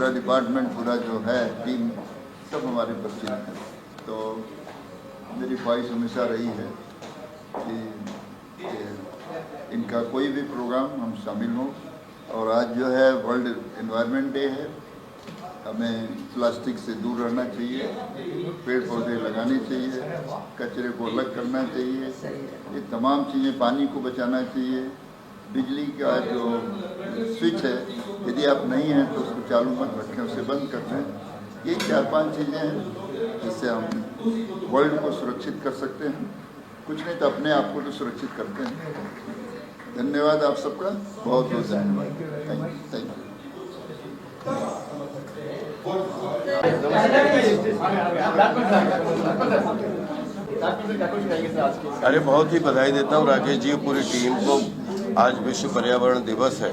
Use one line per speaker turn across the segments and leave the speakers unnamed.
पूरा डिपार्टमेंट, पूरा जो है टीम, सब हमारे परिचित हैं। तो मेरी ख्वाहिश हमेशा रही है कि इनका कोई भी प्रोग्राम हम शामिल हों। और आज जो है वर्ल्ड एनवायरनमेंट डे है। हमें प्लास्टिक से दूर रहना चाहिए, पेड़ पौधे लगाने चाहिए, कचरे को अलग करना चाहिए, ये तमाम चीज़ें, पानी को बचाना चाहिए। बिजली का जो स्विच है, यदि आप नहीं हैं तो उसको चालू मत रखें, उसे बंद कर दें। ये 4-5 चीज़ें हैं जिससे हम वर्ल्ड को सुरक्षित कर सकते हैं। कुछ नहीं तो अपने आप को तो सुरक्षित करते हैं। धन्यवाद आप सबका, बहुत बहुत धन्यवाद। Thank you.
अरे बहुत ही बधाई देता हूँ राकेश जी, पूरी टीम को। आज विश्व पर्यावरण दिवस है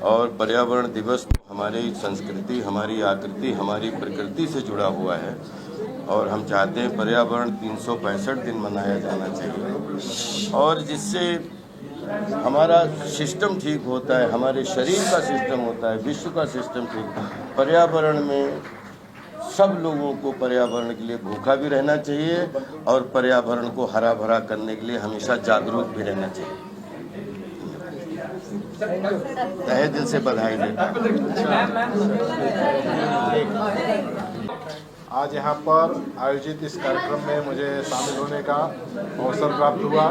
और पर्यावरण दिवस हमारी संस्कृति, हमारी आकृति, हमारी प्रकृति से जुड़ा हुआ है और हम चाहते हैं पर्यावरण 365 दिन मनाया जाना चाहिए और जिससे हमारा सिस्टम ठीक होता है, हमारे शरीर का सिस्टम होता है, विश्व का सिस्टम ठीक। पर्यावरण में सब लोगों को पर्यावरण के लिए भूखा भी रहना चाहिए और पर्यावरण को हरा भरा करने के लिए हमेशा जागरूक भी रहना चाहिए। तहे दिल से बधाई देता
आज यहाँ पर आयोजित इस कार्यक्रम में मुझे शामिल होने का अवसर प्राप्त हुआ।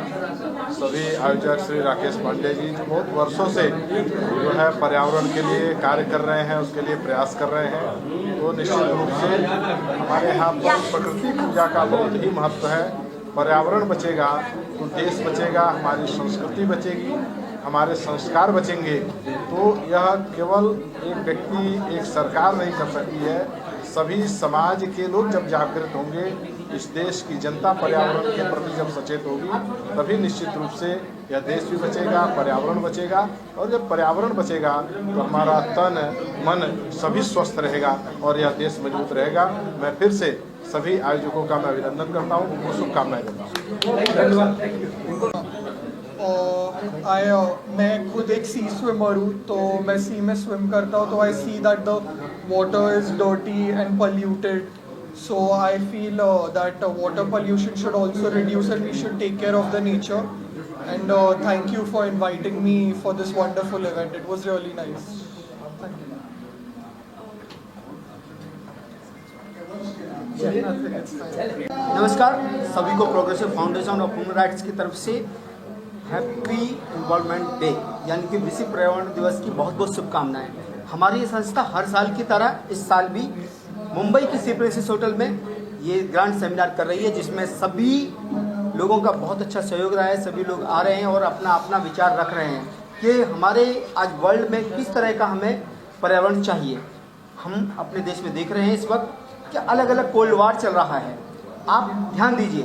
सभी आयोजक श्री राकेश पांडे जी जो बहुत वर्षों से जो है पर्यावरण के लिए कार्य कर रहे हैं, उसके लिए प्रयास कर रहे हैं। तो निश्चित रूप से हमारे यहाँ पर प्रकृति पूजा का बहुत ही महत्व है। पर्यावरण बचेगा तो देश बचेगा, हमारी संस्कृति बचेगी, हमारे संस्कार बचेंगे। तो यह केवल एक व्यक्ति, एक सरकार नहीं कर सकती है। सभी समाज के लोग जब जागृत होंगे, इस देश की जनता पर्यावरण के प्रति जब सचेत होगी, तभी निश्चित रूप से यह देश भी बचेगा, पर्यावरण बचेगा। और जब पर्यावरण बचेगा तो हमारा तन मन सभी स्वस्थ रहेगा और यह देश मजबूत रहेगा। मैं फिर से सभी आयोजकों का मैं अभिनंदन करता हूँ, उनको शुभकामनाएं देता हूँ।
मैं खुद एक सी स्विमर हूँ, तो मैं सी में स्विम करता हूँ, तो I see that the water is dirty and polluted, so I feel that water pollution should also reduce and we should take care of the nature. And thank you for inviting me for this wonderful event. It was really nice. Thank you.
नमस्कार सभी को progressive foundation of human rights की तरफ से happy involvement day यानी कि विश्व पर्यावरण दिवस की बहुत बहुत शुभकामनाएं। हमारी ये संस्था हर साल की तरह इस साल भी मुंबई की सी प्रिंसेस होटल में ये ग्रांड सेमिनार कर रही है, जिसमें सभी लोगों का बहुत अच्छा सहयोग रहा है। सभी लोग आ रहे हैं और अपना अपना विचार रख रहे हैं कि हमारे आज वर्ल्ड में किस तरह का हमें पर्यावरण चाहिए। हम अपने देश में देख रहे हैं इस वक्त कि अलग अलग कोल्ड वार चल रहा है। आप ध्यान दीजिए,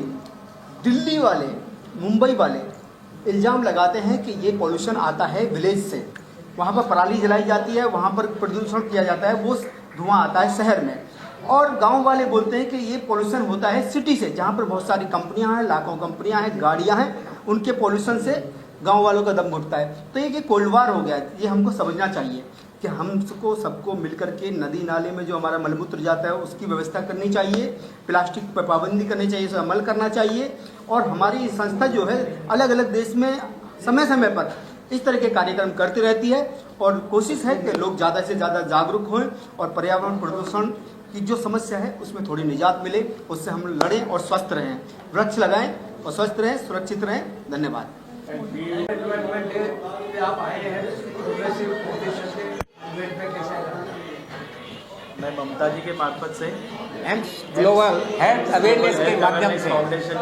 दिल्ली वाले, मुंबई वाले इल्ज़ाम लगाते हैं कि ये पॉल्यूशन आता है विलेज से, वहाँ पर पराली जलाई जाती है, वहाँ पर प्रदूषण किया जाता है, वो धुआं आता है शहर में। और गांव वाले बोलते हैं कि ये पॉल्यूशन होता है सिटी से, जहाँ पर बहुत सारी कंपनियाँ हैं, लाखों कंपनियाँ हैं, गाड़ियाँ हैं, उनके पॉल्यूशन से गांव वालों का दम घुटता है। तो ये कोल्ड वार हो गया है। ये हमको समझना चाहिए कि हमको सबको मिलकर के नदी नाले में जो हमारा मलमूत्र जाता है उसकी व्यवस्था करनी चाहिए, प्लास्टिक पर पाबंदी करनी चाहिए, उसे अमल करना चाहिए। और हमारी संस्था जो है अलग अलग देश में समय समय पर इस तरह के कार्यक्रम करती रहती है और कोशिश है कि लोग ज़्यादा से ज़्यादा जागरूक हों और पर्यावरण प्रदूषण की जो समस्या है उसमें थोड़ी निजात मिले, उससे हम लड़ें और स्वस्थ रहें। वृक्ष लगाएं और स्वस्थ रहें, सुरक्षित रहें। धन्यवाद।
मैं ममता जी के मार्फत से
ग्लोबल हेल्थ अवेयरनेस के माध्यम से
फाउंडेशन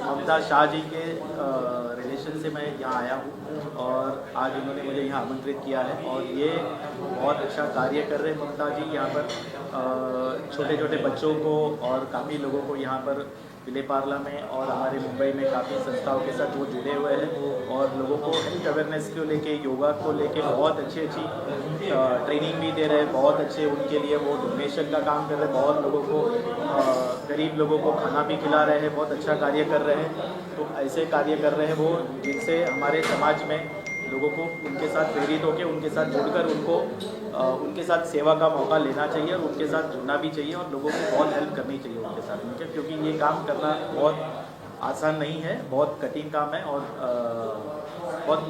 ममता शाह जी के रिलेशन से मैं यहाँ आया हूँ और आज उन्होंने मुझे यहाँ आमंत्रित किया है और ये बहुत अच्छा कार्य कर रहे हैं ममता जी। यहाँ पर छोटे छोटे बच्चों को और काफ़ी लोगों को यहाँ पर विले पार्ला में और हमारे मुंबई में काफ़ी संस्थाओं के साथ वो जुड़े हुए हैं और लोगों को हेल्थ अवेयरनेस को लेके, योगा को लेके बहुत अच्छी ट्रेनिंग भी दे रहे हैं। बहुत अच्छे उनके लिए वो डोनेशन का काम कर रहे हैं, बहुत लोगों को, गरीब लोगों को खाना भी खिला रहे हैं, बहुत अच्छा कार्य कर रहे हैं। तो ऐसे कार्य कर रहे हैं वो, जिनसे हमारे समाज में लोगों को उनके साथ प्रेरित होकर, उनके साथ जुड़कर उनको उनके साथ सेवा का मौका लेना चाहिए और उनके साथ जुड़ना भी चाहिए और लोगों को बहुत हेल्प करनी चाहिए उनके साथ मिलकर, क्योंकि ये काम करना बहुत आसान नहीं है, बहुत कठिन काम है और बहुत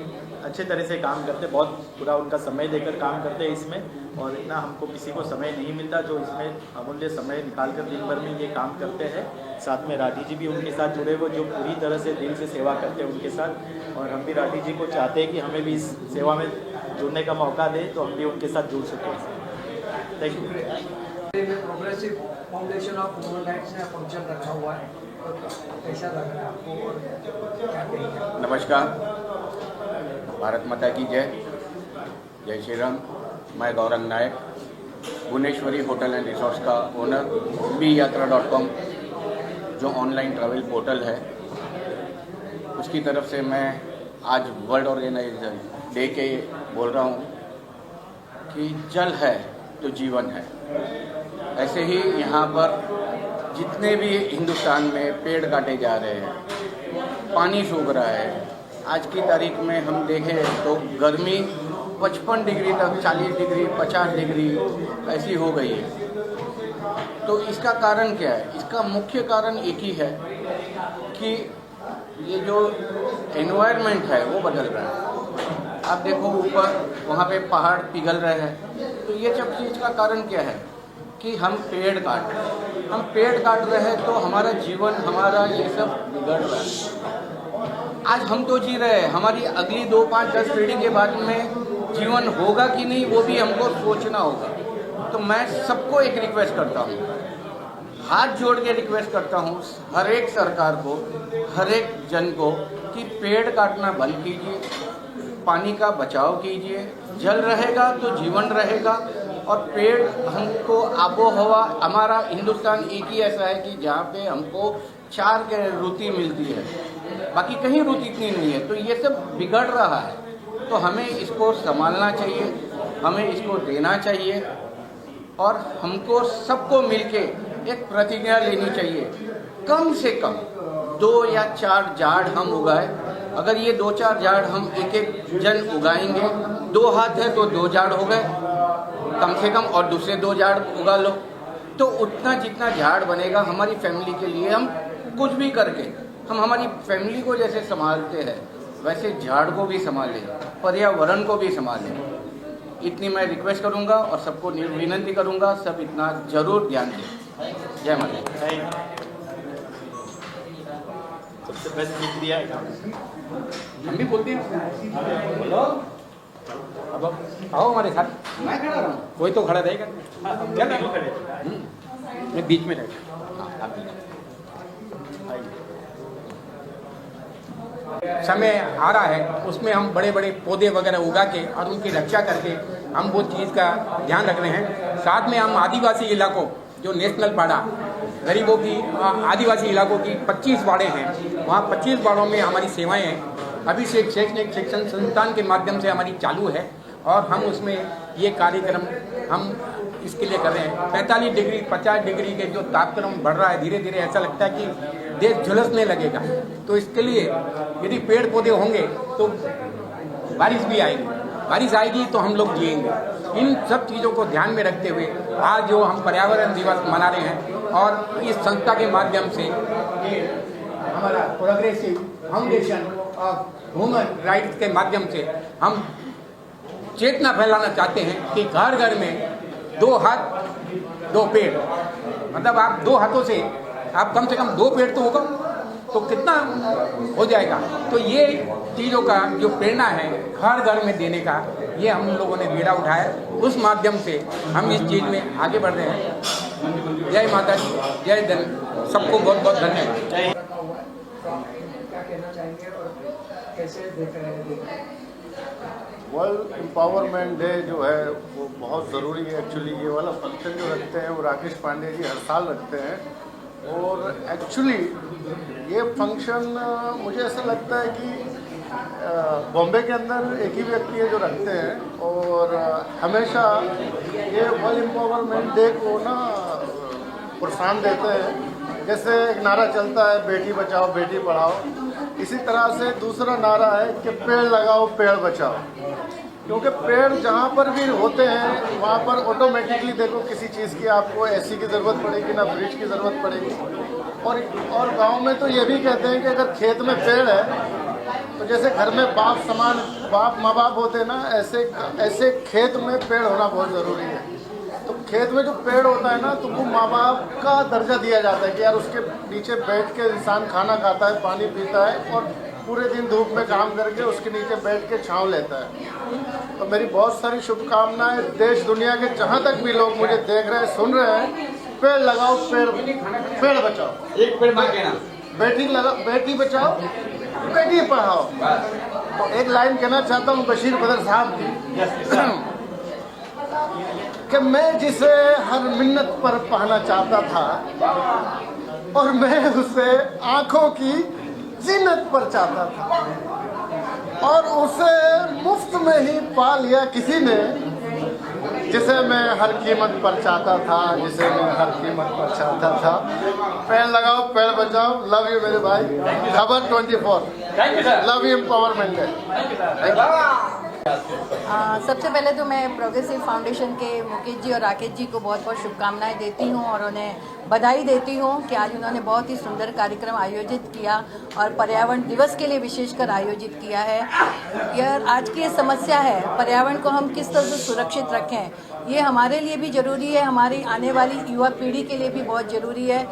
अच्छे तरह से काम करते, बहुत पूरा उनका समय देकर काम करते हैं इसमें, और इतना हमको किसी को समय नहीं मिलता जो इसमें अमूल्य समय निकालकर दिन भर में ये काम करते हैं। साथ में राठी जी भी उनके साथ जुड़े हुए जो पूरी तरह से दिल से सेवा करते हैं उनके साथ, और हम भी राठी जी को चाहते हैं कि हमें भी इस सेवा में जुड़ने का मौका दें तो हम भी उनके साथ जुड़ सकें। Thank you.
Progressive foundation of human rights ने फंक्शन रखा हुआ है, कैसा लग रहा है आपको और क्या कहेंगे?
नमस्कार, भारत माता की जय, जय श्री राम। मैं गौरंग नायक, भुवनेश्वरी होटल एंड रिसोर्ट्स का ओनर, biyatra.com जो ऑनलाइन ट्रैवल पोर्टल है उसकी तरफ से मैं आज वर्ल्ड ऑर्गेनाइजर डे के बोल रहा हूँ कि जल है तो जीवन है। ऐसे ही यहाँ पर जितने भी हिंदुस्तान में पेड़ काटे जा रहे हैं, पानी सूख रहा है। आज की तारीख में हम देखें तो गर्मी 55 डिग्री तक, 40 डिग्री, 50 डिग्री ऐसी हो गई है। तो इसका कारण क्या है? इसका मुख्य कारण एक ही है कि ये जो एनवायरनमेंट है वो बदल रहा है। आप देखो ऊपर वहाँ पे पहाड़ पिघल रहे हैं, तो ये सब चीज़ का कारण क्या है कि हम पेड़ काट रहे हैं। हम पेड़ काट रहे हैं तो हमारा जीवन, हमारा ये सब बिगड़ रहा है। आज हम तो जी रहे हैं, हमारी अगली 2, 5, 10 पीढ़ी के बाद में जीवन होगा कि नहीं वो भी हमको सोचना होगा। तो मैं सबको एक रिक्वेस्ट करता हूँ, हाथ जोड़ के रिक्वेस्ट करता हूँ हर एक सरकार को, हर एक जन को कि पेड़ काटना बंद कीजिए, पानी का बचाव कीजिए। जल रहेगा तो जीवन रहेगा, और पेड़ हमको आबो हवा, हमारा हिंदुस्तान एक ही ऐसा है कि जहाँ पे हमको 4 के ऋतु मिलती है, बाकी कहीं ऋतु इतनी नहीं है। तो ये सब बिगड़ रहा है, तो हमें इसको संभालना चाहिए, हमें इसको देना चाहिए, और हमको सबको मिलके एक प्रतिज्ञा लेनी चाहिए। कम से कम 2 या 4 झाड़ हम उगाए। अगर ये 2-4 झाड़ हम एक जन उगाएंगे, 2 हाथ है तो 2 झाड़ हो गए कम से कम, और दूसरे 2 झाड़ उगा लो, तो उतना जितना झाड़ बनेगा हमारी फैमिली के लिए, हम कुछ भी करके हम हमारी फैमिली को जैसे संभालते हैं वैसे झाड़ को भी संभालें, पर्यावरण को भी संभालें। इतनी मैं रिक्वेस्ट करूंगा और सबको विनती करूंगा, सब इतना जरूर ध्यान दें। जय माता।
सबसे बेस्ट शुक्रिया।
हम भी बोलते हैं, बोलो अब आओ हमारे साथ। मैं खड़ा रहा हूँ, कोई तो खड़ा रहेगा। मैं बीच में रहेगा। समय आ रहा है उसमें हम बड़े बड़े पौधे वगैरह उगा के और उनकी रक्षा करके हम वो चीज़ का ध्यान रख रहे हैं। साथ में हम आदिवासी इलाकों जो नेशनल बाड़ा, गरीबों की आदिवासी इलाकों की 25 बाड़े हैं, वहाँ 25 बाड़ों में हमारी सेवाएं हैं। अभी से शैक्षणिक शिक्षण संस्थान के माध्यम से हमारी चालू है, और हम उसमें ये कार्यक्रम हम इसके लिए कर रहे हैं। 45 डिग्री 50 डिग्री के जो तापक्रम बढ़ रहा है, धीरे धीरे ऐसा लगता है कि देश झुलसने लगेगा। तो इसके लिए यदि पेड़ पौधे होंगे तो बारिश भी आएगी, बारिश आएगी तो हम लोग जिएंगे। इन सब चीज़ों को ध्यान में रखते हुए आज जो हम पर्यावरण दिवस मना रहे हैं, और इस संस्था के माध्यम से ये हमारा progressive foundation of human rights के माध्यम से हम चेतना फैलाना चाहते हैं कि घर घर में 2 हाथ 2 पेड़, मतलब आप 2 हाथों से आप कम से कम 2 पेड़ तो होगा तो कितना हो जाएगा। तो ये चीज़ों का जो प्रेरणा है घर घर में देने का, ये हम लोगों ने बीड़ा उठाया, उस माध्यम से हम इस चीज़ में आगे बढ़ रहे हैं। जय माता दी, जय धन, सबको बहुत बहुत धन्यवाद।
क्या कहना चाहेंगे और कैसे देख रहे हैं?
वर्ल्ड एम्पावरमेंट डे जो है वो बहुत ज़रूरी है। एक्चुअली ये वाला फंक्शन जो रखते हैं वो राकेश पांडे जी हर साल रखते हैं, और एक्चुअली ये फंक्शन मुझे ऐसा लगता है कि बॉम्बे के अंदर एक ही व्यक्ति है जो रखते हैं, और हमेशा ये वर्ल्ड एम्पावरमेंट डे को ना प्रोत्साहन देते हैं। जैसे एक नारा चलता है बेटी बचाओ बेटी पढ़ाओ, इसी तरह से दूसरा नारा है कि पेड़ लगाओ पेड़ बचाओ। क्योंकि पेड़ जहाँ पर भी होते हैं वहाँ पर ऑटोमेटिकली देखो किसी चीज़ की आपको एसी की ज़रूरत पड़ेगी ना फ्रिज की ज़रूरत पड़ेगी। और गांव में तो ये भी कहते हैं कि अगर खेत में पेड़ है तो जैसे घर में बाप माँ बाप होते हैं ना, ऐसे खेत में पेड़ होना बहुत ज़रूरी है। तो खेत में जो पेड़ होता है ना, तो वो माँ बाप का दर्जा दिया जाता है कि यार उसके नीचे बैठ के इंसान खाना खाता है, पानी पीता है और पूरे दिन धूप में काम करके उसके नीचे बैठ के छांव लेता है। तो मेरी बहुत सारी शुभकामनाएं देश दुनिया के जहाँ तक भी लोग मुझे देख रहे हैं, सुन रहे हैं, पेड़ लगाओ, पेड़ बचाओ।
एक पेड़ मार के ना,
बेटी बचाओ, बेटी पढ़ाओ। तो एक लाइन कहना चाहता हूँ बशीर बदर साहब की कि मैं जिसे हर मिन्नत पर पाना चाहता था और मैं उसे आंखों की जीनत पर चाहता था और उसे मुफ्त में ही पा लिया किसी ने जिसे मैं हर कीमत पर चाहता था, जिसे मैं हर कीमत पर चाहता था। पेड़ लगाओ, पेड़ बचाओ। लव यू मेरे भाई। खबर 24 लव यू एम्पावरमेंट है।
सबसे पहले तो मैं प्रोग्रेसिव फाउंडेशन के मुकेश जी और राकेश जी को बहुत बहुत शुभकामनाएं देती हूं और उन्हें बधाई देती हूं कि आज उन्होंने बहुत ही सुंदर कार्यक्रम आयोजित किया और पर्यावरण दिवस के लिए विशेषकर आयोजित किया है। यह आज की समस्या है, पर्यावरण को हम किस तरह से सुरक्षित रखें, ये हमारे लिए भी ज़रूरी है, हमारी आने वाली युवा पीढ़ी के लिए भी बहुत ज़रूरी है,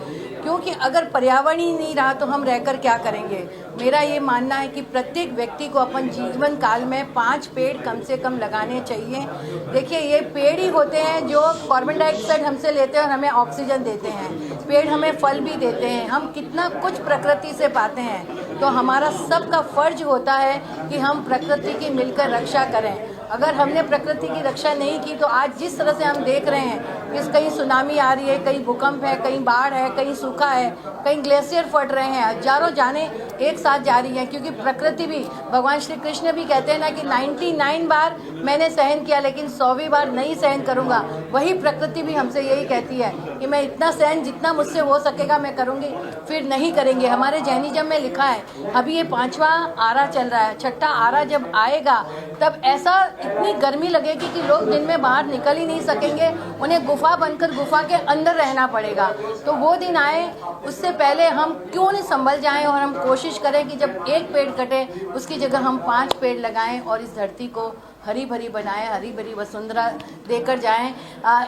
क्योंकि अगर पर्यावरण ही नहीं रहा तो हम रहकर क्या करेंगे। मेरा ये मानना है कि प्रत्येक व्यक्ति को अपन जीवन काल में 5 पेड़ कम से कम लगाने चाहिए। देखिए, ये पेड़ ही होते हैं जो कार्बन डाइऑक्साइड हमसे लेते हैं और हमें ऑक्सीजन देते हैं। पेड़ हमें फल भी देते हैं, हम कितना कुछ प्रकृति से पाते हैं। तो हमारा सबका फर्ज होता है कि हम प्रकृति की मिलकर रक्षा करें। अगर हमने प्रकृति की रक्षा नहीं की तो आज जिस तरह से हम देख रहे हैं कि कहीं सुनामी आ रही है, कहीं भूकंप है, कहीं बाढ़ है, कहीं सूखा है, कहीं ग्लेशियर फट रहे हैं, हजारों जाने एक साथ जा रही हैं, क्योंकि प्रकृति भी, भगवान श्री कृष्ण भी कहते हैं ना कि 99 बार मैंने सहन किया लेकिन 100वीं बार नहीं सहन करूंगा। वही प्रकृति भी हमसे यही कहती है कि मैं इतना सहन जितना मुझसे हो सकेगा मैं करूंगी, फिर नहीं करेंगे। हमारे जैनिज्म में लिखा है, अभी ये 5वां आरा चल रहा है, 6ठा आरा जब आएगा तब ऐसा इतनी गर्मी लगेगी कि लोग दिन में बाहर निकल ही नहीं सकेंगे, उन्हें गुफा बनकर गुफा के अंदर रहना पड़ेगा। तो वो दिन आए, उससे पहले हम क्यों नहीं संभल जाएं और हम कोशिश करें कि जब एक पेड़ कटे उसकी जगह हम 5 पेड़ लगाएं और इस धरती को हरी भरी बनाएं, हरी भरी वसुंधरा देकर जाएं।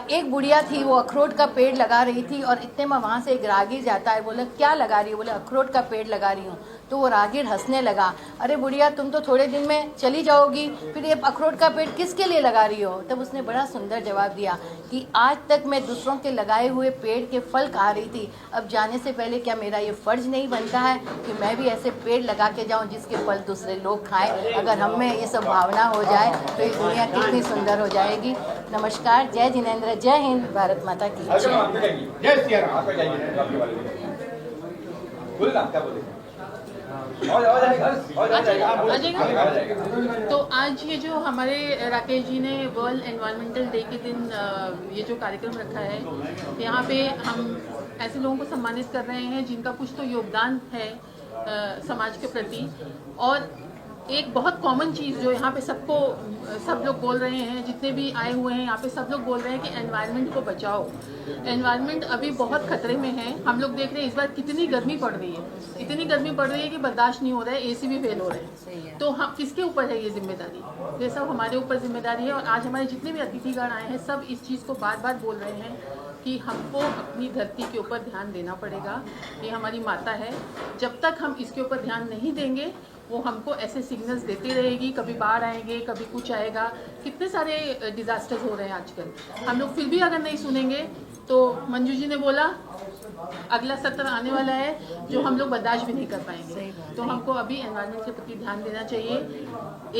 एक बुढ़िया थी, वो अखरोट का पेड़ लगा रही थी और इतने में वहाँ से एक राहगीर जाता है, बोले क्या लगा रही हो? बोले अखरोट का पेड़ लगा रही हूँ। तो वो राहगीर हंसने लगा, अरे बुढ़िया तुम तो थोड़े दिन में चली जाओगी, फिर ये अखरोट का पेड़ किसके लिए लगा रही हो? तब उसने बड़ा सुंदर जवाब दिया कि आज तक मैं दूसरों के लगाए हुए पेड़ के फल खा रही थी, अब जाने से पहले क्या मेरा ये फर्ज नहीं बनता है कि मैं भी ऐसे पेड़ लगा के जाऊँ जिसके फल दूसरे लोग खाएं। अगर हम में ये सब भावना हो जाए तो ये दुनिया कितनी सुंदर हो जाएगी। नमस्कार, जय जिनेंद्र, जय हिंद, भारत माता की
तो आज ये जो हमारे राकेश जी ने वर्ल्ड एनवायरमेंटल डे के दिन ये जो कार्यक्रम रखा है, यहाँ पे हम ऐसे लोगों को सम्मानित कर रहे हैं जिनका कुछ तो योगदान है समाज के प्रति। और एक बहुत कॉमन चीज़ जो यहाँ पे सब लोग बोल रहे हैं, जितने भी आए हुए हैं यहाँ पे सब लोग बोल रहे हैं कि एनवायरनमेंट को बचाओ। एनवायरनमेंट अभी बहुत खतरे में है। हम लोग देख रहे हैं इस बार कितनी गर्मी पड़ रही है, इतनी गर्मी पड़ रही है कि बर्दाश्त नहीं हो रहा है, एसी भी फेल हो रहे हैं। तो हम किसके ऊपर है ये जिम्मेदारी? ये सब हमारे ऊपर जिम्मेदारी है। और आज हमारे जितने भी अतिथिगण आए हैं सब इस चीज़ को बार बार बोल रहे हैं कि हमको अपनी धरती के ऊपर ध्यान देना पड़ेगा। ये हमारी माता है, जब तक हम इसके ऊपर ध्यान नहीं देंगे वो हमको ऐसे सिग्नल्स देती रहेगी, कभी बाढ़ आएंगे, कभी कुछ आएगा। कितने सारे डिजास्टर्स हो रहे हैं आजकल, हम लोग फिर भी अगर नहीं सुनेंगे तो मंजू जी ने बोला अगला सत्र आने वाला है जो हम लोग बर्दाश्त भी नहीं कर पाएंगे। तो हमको अभी एनवायरनमेंट के प्रति ध्यान देना चाहिए।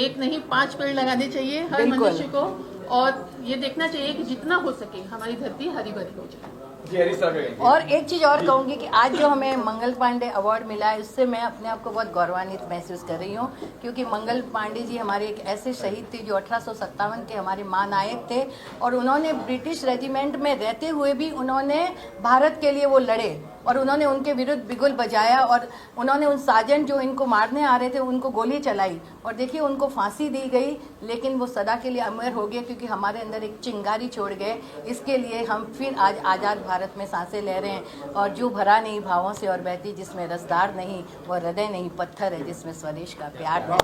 1 नहीं 5 पेड़ लगाने चाहिए हर मनुष्य को, और ये देखना चाहिए कि जितना हो सके हमारी धरती हरी भरी हो जाए।
और एक चीज़ और कहूँगी कि आज जो हमें मंगल पांडे अवार्ड मिला है उससे मैं अपने आप को बहुत गौरवान्वित महसूस कर रही हूँ, क्योंकि मंगल पांडे जी हमारे एक ऐसे शहीद थे जो 1857 के हमारे महानायक थे और उन्होंने ब्रिटिश रेजिमेंट में रहते हुए भी उन्होंने भारत के लिए वो लड़े। और उन्होंने उनके विरुद्ध बिगुल बजाया और उन्होंने उन साजन जो इनको मारने आ रहे थे उनको गोली चलाई और देखिए उनको फांसी दी गई, लेकिन वो सदा के लिए अमर हो गए क्योंकि हमारे अंदर एक चिंगारी छोड़ गए। इसके लिए हम फिर आज आज़ाद भारत में सांसें ले रहे हैं। और जो भरा नहीं भावों से और बहती जिसमें रसदार नहीं, वो हृदय नहीं पत्थर है जिसमें स्वदेश का प्यार नहीं।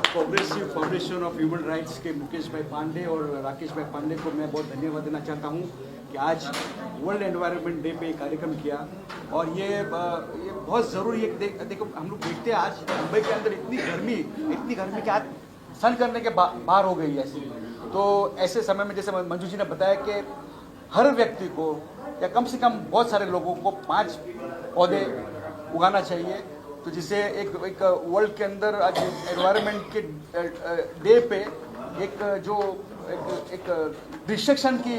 Progressive foundation of human rights के मुकेश भाई पांडे और राकेश भाई पांडे को मैं बहुत धन्यवाद देना चाहता हूँ कि आज वर्ल्ड एनवायरनमेंट डे पे कार्यक्रम किया। और ये बहुत ज़रूरी है। देखो हम लोग देखते हैं आज मुंबई के अंदर इतनी गर्मी कि आज सहन करने के बाहर हो गई है ऐसी। तो ऐसे समय में जैसे मंजू जी ने बताया कि हर व्यक्ति को या कम से कम बहुत सारे लोगों को 5 पौधे उगाना चाहिए। तो जिससे एक वर्ल्ड के अंदर आज एनवायरनमेंट के डे पे एक डिस्ट्रक्शन की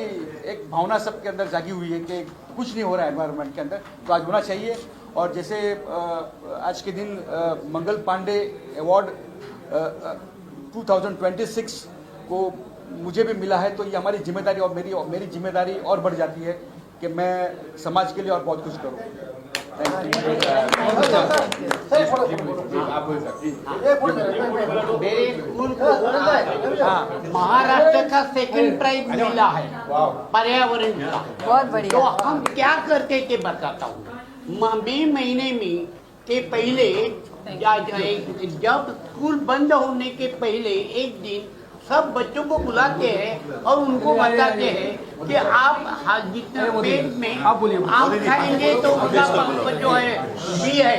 एक भावना सबके अंदर जागी हुई है कि कुछ नहीं हो रहा है एनवायरनमेंट के अंदर, तो आज होना चाहिए। और जैसे आज के दिन मंगल पांडे अवार्ड 2026 को मुझे भी मिला है, तो ये हमारी जिम्मेदारी और मेरी जिम्मेदारी और बढ़ जाती है कि मैं समाज के लिए और बहुत कुछ करूँ।
मेरे स्कूल को महाराष्ट्र का सेकंड प्राइज मिला है पर्यावरण का।
बहुत बढ़िया।
तो हम क्या करते थे बताता हूँ। मई महीने में के पहले जब स्कूल बंद होने के पहले एक दिन सब बच्चों को बुलाते हैं और उनको बताते हैं कि आप जितना पेट में आम खाएंगे तो उसका जो है बी है,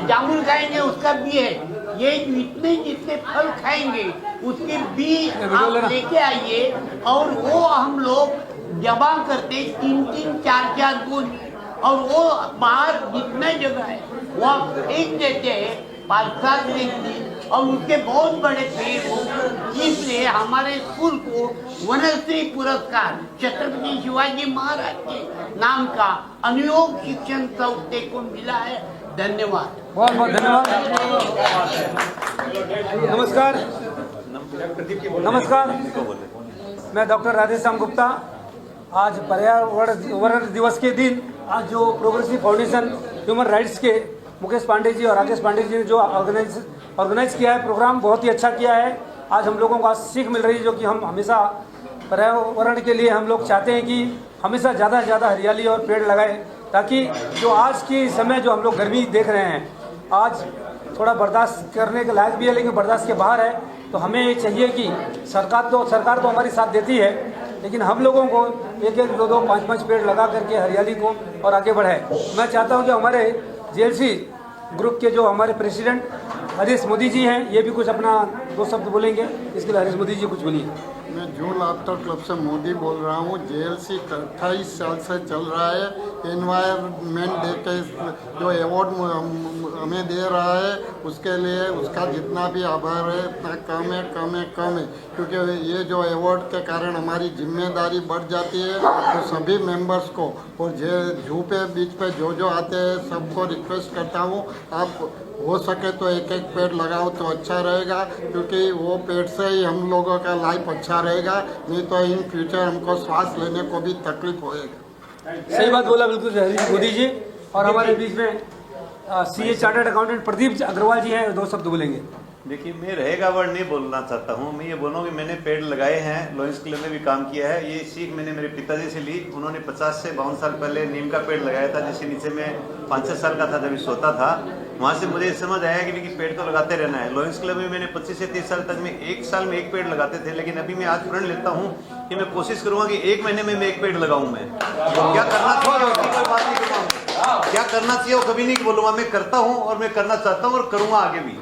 जामुन खाएंगे उसका बी है, ये जितने फल खाएंगे उसके बी आप लेके आइए और वो हम लोग जमा करते 3-3, 4-4 गुण और वो बाहर जितना जगह है वहाँ फेंक देते हैं 5-7 दिन और उसके बहुत बड़े पेड़ हो। इसलिए हमारे स्कूल को वनश्री पुरस्कार छत्रपति शिवाजी महाराज के नाम का अनुयोग शिक्षण संस्था को मिला है। धन्यवाद।
बहुत बहुत धन्यवाद। नमस्कार, मैं डॉक्टर राधेश्याम गुप्ता। आज पर्यावरण दिवस के दिन आज जो प्रोग्रेसिव फाउंडेशन ह्यूमन राइट्स के मुकेश पांडे जी और राकेश पांडे जी ने जो ऑर्गेनाइज किया है प्रोग्राम, बहुत ही अच्छा किया है। आज हम लोगों को आज सीख मिल रही है जो कि हम हमेशा पर्यावरण के लिए हम लोग चाहते हैं कि हमेशा ज़्यादा से ज़्यादा हरियाली और पेड़ लगाएं, ताकि जो आज के समय जो हम लोग गर्मी देख रहे हैं आज थोड़ा बर्दाश्त करने के लायक भी है लेकिन बर्दाश्त के बाहर है। तो हमें ये चाहिए कि सरकार तो हमारी साथ देती है, लेकिन हम लोगों को 1-1, 2-2, 5-5 पेड़ लगा करके हरियाली को और आगे बढ़ाए। मैं चाहता हूँ कि हमारे JLC ग्रुप के जो हमारे प्रेसिडेंट हरीश मोदी जी हैं, ये भी कुछ अपना 2 शब्द बोलेंगे। इसके लिए हरीश मोदी जी कुछ बोलिए।
मैं जून लाफ्टर क्लब से मोदी बोल रहा हूँ। JLC 28 साल से चल रहा है। एनवायरनमेंट डे के जो अवार्ड हमें दे रहा है उसके लिए उसका जितना भी आभार है उतना कम है क्योंकि ये जो अवार्ड के कारण हमारी जिम्मेदारी बढ़ जाती है। तो सभी मेंबर्स को और जू पे बीच पे जो आते हैं सबको रिक्वेस्ट करता हूँ, आप हो सके तो 1-1 पेड़ लगाओ तो अच्छा रहेगा, क्योंकि वो पेड़ से ही हम लोगों का लाइफ अच्छा रहेगा, नहीं तो इन फ्यूचर हमको सांस लेने को भी तकलीफ होएगा।
सही बात बोला बिल्कुल हरीश मोदी जी। और हमारे बीच में CA chartered accountant Pradeep Aggarwal ji हैं, 2 शब्द बोलेंगे।
देखिए, मैं रहेगा वर्ड नहीं बोलना चाहता हूँ। मैं ये बोलूँ कि मैंने पेड़ लगाए हैं, लॉयंस क्लब में भी काम किया है। ये सीख मैंने मेरे पिताजी से ली। उन्होंने 50 से 52 साल पहले नीम का पेड़ लगाया था, जिसके नीचे मैं 5-6 साल का था जब सोता था। वहाँ से मुझे समझ आया कि पेड़ तो लगाते रहना है। लॉयंस क्लब में मैंने 25 से 30 साल तक में 1 साल में 1 पेड़ लगाते थे, लेकिन अभी मैं आज प्रण लेता हूँ कि मैं कोशिश करूँगा कि 1 महीने में मैं 1 पेड़ लगाऊँ। मैं क्या करना चाहिए उसकी कोई बात नहीं करूँगा, क्या करना चाहिए वो कभी नहीं बोलूँगा। मैं करता हूँ और मैं करना चाहता हूँ और करूँगा आगे भी।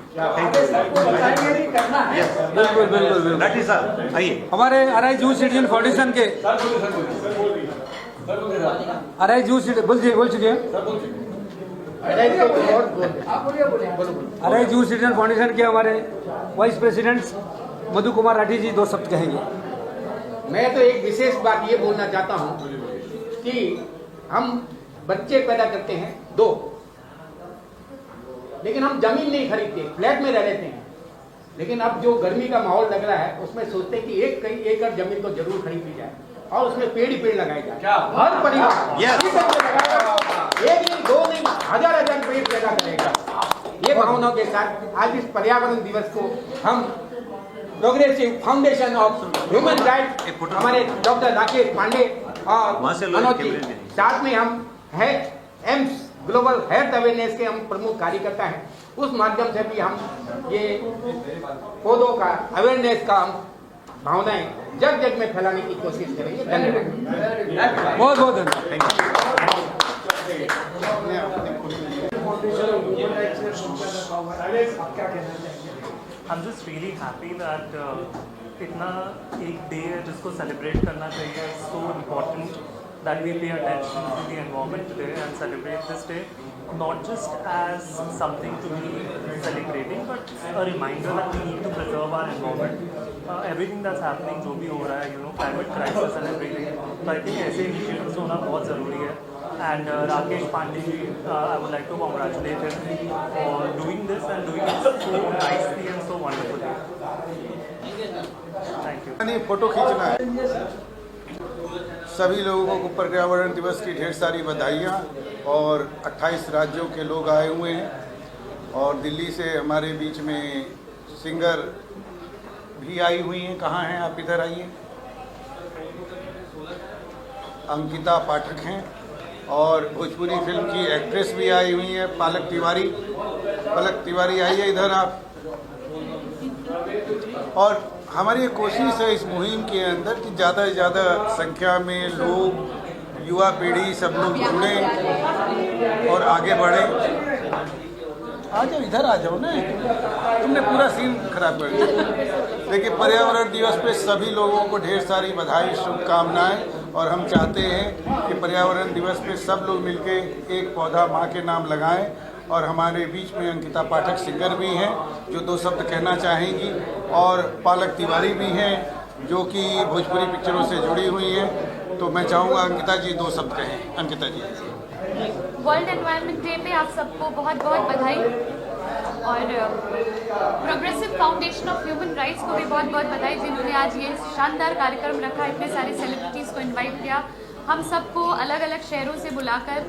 बिल्कुल
साहब आइए।
हमारे अराई जू सिटीजन फाउंडेशन के बोल चुके हैं। अराई जू सिटीजन फाउंडेशन के हमारे वाइस प्रेसिडेंट मधु कुमार राठी जी 2 शब्द कहेंगे।
मैं तो एक विशेष बात ये बोलना चाहता हूँ कि हम बच्चे पैदा करते हैं 2, लेकिन हम जमीन नहीं खरीदते, फ्लैट में रह लेते हैं। लेकिन अब जो गर्मी का माहौल लग रहा है उसमें सोचते हैं कि 1 एकड़ जमीन तो जरूर खरीदी जाए। और उसमें पेड़ ही पेड़ लगाए जाए। हर परिवार इसी ढंग से लगाएगा, एक नहीं, दो नहीं, हजार पेड़ पैदा करेगा। ये भावनाओं के साथ आज इस पर्यावरण दिवस को हम progressive foundation of human right हमारे डॉक्टर राकेश पांडे और मनोज जी, साथ में हम है एम्स ग्लोबल हेल्थ अवेयरनेस के हम प्रमुख कार्यकर्ता हैं, उस माध्यम से भी हम ये पौधों का अवेयरनेस का हम भावनाएं जग जग में फैलाने की कोशिश करेंगे। धन्यवाद,
बहुत बहुत धन्यवाद।
I'm just really happy that इतना एक डे है जिसको सेलिब्रेट करना चाहिए. It's so important that we pay attention to the environment today and celebrate this day, not just as something to be celebrating, but a reminder that we need to preserve our environment. Everything that's happening, जो भी हो रहा है, climate crisis and everything. So I think ऐसे initiatives होना बहुत ज़रूरी है. And Rakesh Pandey ji, I would like to congratulate him for doing this and doing it so nicely and so wonderfully. Thank you.
Photo खींचना है। सभी लोगों को पर्यावरण दिवस की ढेर सारी बधाइयाँ और 28 राज्यों के लोग आए हुए हैं और दिल्ली से हमारे बीच में सिंगर भी आई हुई हैं। कहाँ हैं आप? इधर आइए। अंकिता पाठक हैं और भोजपुरी फिल्म की एक्ट्रेस भी आई हुई है पलक तिवारी आइए इधर आप। और हमारी ये कोशिश है इस मुहिम के अंदर कि ज़्यादा से ज़्यादा संख्या में लोग, युवा पीढ़ी सब लोग जुड़ें और आगे बढ़ें। आ जाओ, इधर आ जाओ ना, तुमने पूरा सीन खराब कर दिया। देखिए, पर्यावरण दिवस पे सभी लोगों को ढेर सारी बधाई, शुभकामनाएं और हम चाहते हैं कि पर्यावरण दिवस पे सब लोग मिलके एक पौधा माँ के नाम लगाएं। और हमारे बीच में अंकिता पाठक सिंगर भी हैं जो 2 शब्द कहना चाहेंगी और पलक तिवारी भी हैं जो कि भोजपुरी पिक्चरों से जुड़ी हुई हैं। तो मैं चाहूँगा अंकिता जी 2 शब्द कहें। अंकिता जी।
वर्ल्ड एनवायरनमेंट डे पे आप सबको बहुत बहुत बधाई और progressive foundation of human rights को भी बहुत बहुत बधाई जिन्होंने आज ये शानदार कार्यक्रम रखा, इतने सारे सेलिब्रिटीज़ को इनवाइट किया, हम सबको अलग अलग शहरों से बुलाकर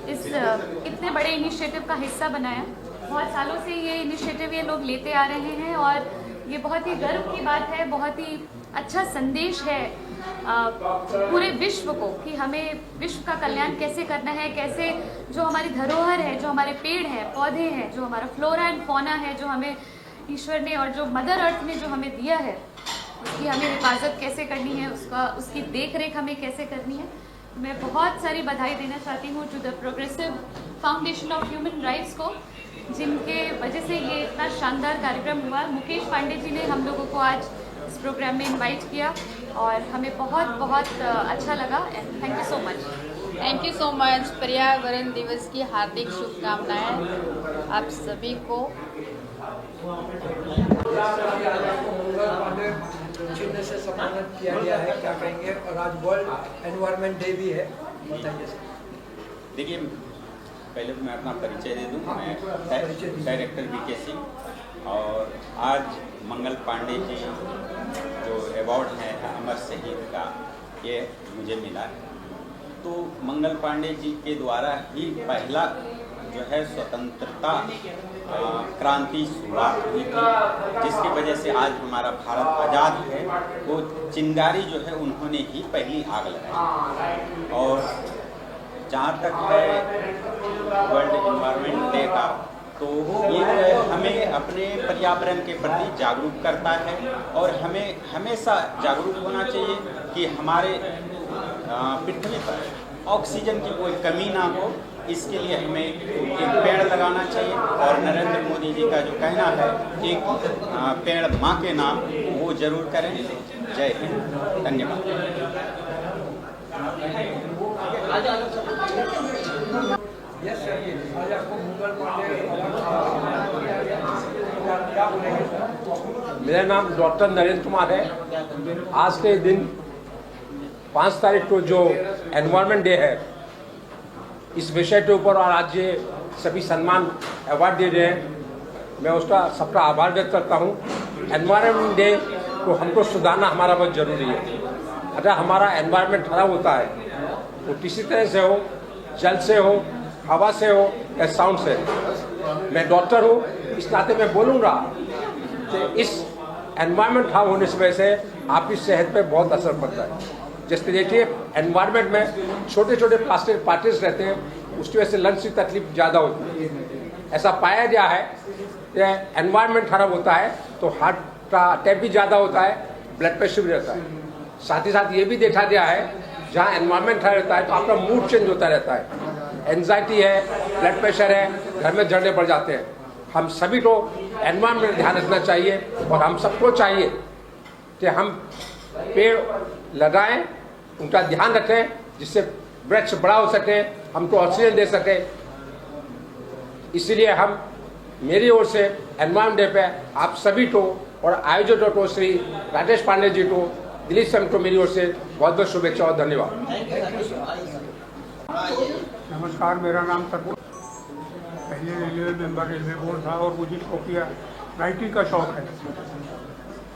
इस इतने बड़े इनिशिएटिव का हिस्सा बनाया। बहुत सालों से ये इनिशिएटिव ये लोग लेते आ रहे हैं और ये बहुत ही गर्व की बात है, बहुत ही अच्छा संदेश है पूरे विश्व को कि हमें विश्व का कल्याण कैसे करना है, कैसे जो हमारी धरोहर है, जो हमारे पेड़ हैं, पौधे हैं, जो हमारा फ्लोरा एंड फौना है, जो हमें ईश्वर ने और जो मदर अर्थ ने जो हमें दिया है, उसकी हमें हिफाजत कैसे करनी है, उसकी देख रेख हमें कैसे करनी है। मैं बहुत सारी बधाई देना चाहती हूँ to the progressive foundation of human rights को, जिनके वजह से ये इतना शानदार कार्यक्रम हुआ। मुकेश पांडे जी ने हम लोगों को आज इस प्रोग्राम में इनवाइट किया और हमें बहुत बहुत अच्छा लगा। Thank you so much.
Thank you so much. पर्यावरण दिवस की हार्दिक शुभकामनाएं आप सभी को।
चिन्ह से सम्मानित किया गया है, क्या कहेंगे? और आज वर्ल्ड एनवायरनमेंट डे भी है, बताइए सर।
देखिए, पहले तो मैं अपना परिचय दे दूं। मैं डायरेक्टर वीके सिंह और आज मंगल पांडे जी जो अवार्ड है अमर शहीद का, ये मुझे मिला है। तो मंगल पांडे जी के द्वारा ही पहला जो है स्वतंत्रता क्रांति शुरुआत हुई थी, जिसकी वजह से आज हमारा भारत आज़ाद है। वो चिंगारी जो है उन्होंने ही पहली आग लगाई। और जहाँ तक है वर्ल्ड एनवायरनमेंट डे का, तो ये हमें अपने पर्यावरण के प्रति जागरूक करता है और हमें हमेशा जागरूक होना चाहिए कि हमारे पृथ्वी पर ऑक्सीजन की कोई कमी ना हो। इसके लिए हमें एक पेड़ लगाना चाहिए और नरेंद्र मोदी जी का जो कहना है एक पेड़ माँ के नाम, वो जरूर करें। जय हिंद, धन्यवाद।
मेरा नाम डॉक्टर नरेंद्र कुमार है। आज के दिन 5 तारीख को जो एनवायरनमेंट डे है, इस विषय के ऊपर और आज ये सभी सम्मान अवार्ड दे रहे हैं, मैं उसका सबका आभार व्यक्त करता हूँ। एनवायरनमेंट डे को हमको सुधारना हमारा बहुत ज़रूरी है। अगर हमारा एनवायरनमेंट खराब होता है वो किसी तरह से हो, जल से हो, हवा से हो या साउंड से। मैं डॉक्टर हूँ, इस नाते मैं बोलूँगा कि इस एनवायरनमेंट खराब होने की वजह से आपकी सेहत पे बहुत असर पड़ता है। जैसे देखिए एनवायरनमेंट में छोटे छोटे प्लास्टिक पार्टिकल्स रहते हैं, उसकी वजह से लंग्स की तकलीफ ज़्यादा होती है। ऐसा पाया गया है कि एनवायरनमेंट खराब होता है तो हार्ट का अटैक भी ज़्यादा होता है, ब्लड प्रेशर भी रहता है। साथ ही साथ ये भी देखा गया है जहाँ एनवायरनमेंट खराब रहता है तो आपका मूड चेंज होता रहता है, एंजाइटी है, ब्लड प्रेशर है, घर में झगड़े पड़ जाते हैं। हम सभी को एनवायरनमेंट में ध्यान रखना चाहिए और हम सबको चाहिए कि हम पेड़ लगाएं, उनका ध्यान रखें, जिससे वृक्ष बड़ा हो सके, हमको ऑक्सीजन दे सके। इसलिए हम मेरी ओर से एनवायरनमेंट डे पे आप सभी को और आयोजकों को श्री राकेश पांडे जी को, दिलीप सिंह को मेरी ओर से बहुत बहुत शुभेच्छा और धन्यवाद।
नमस्कार, मेरा नाम तरुण, पहले रेलवे मेंबर रेलवे बोर्ड था और मुझे कॉपिया राइटिंग का शौक है।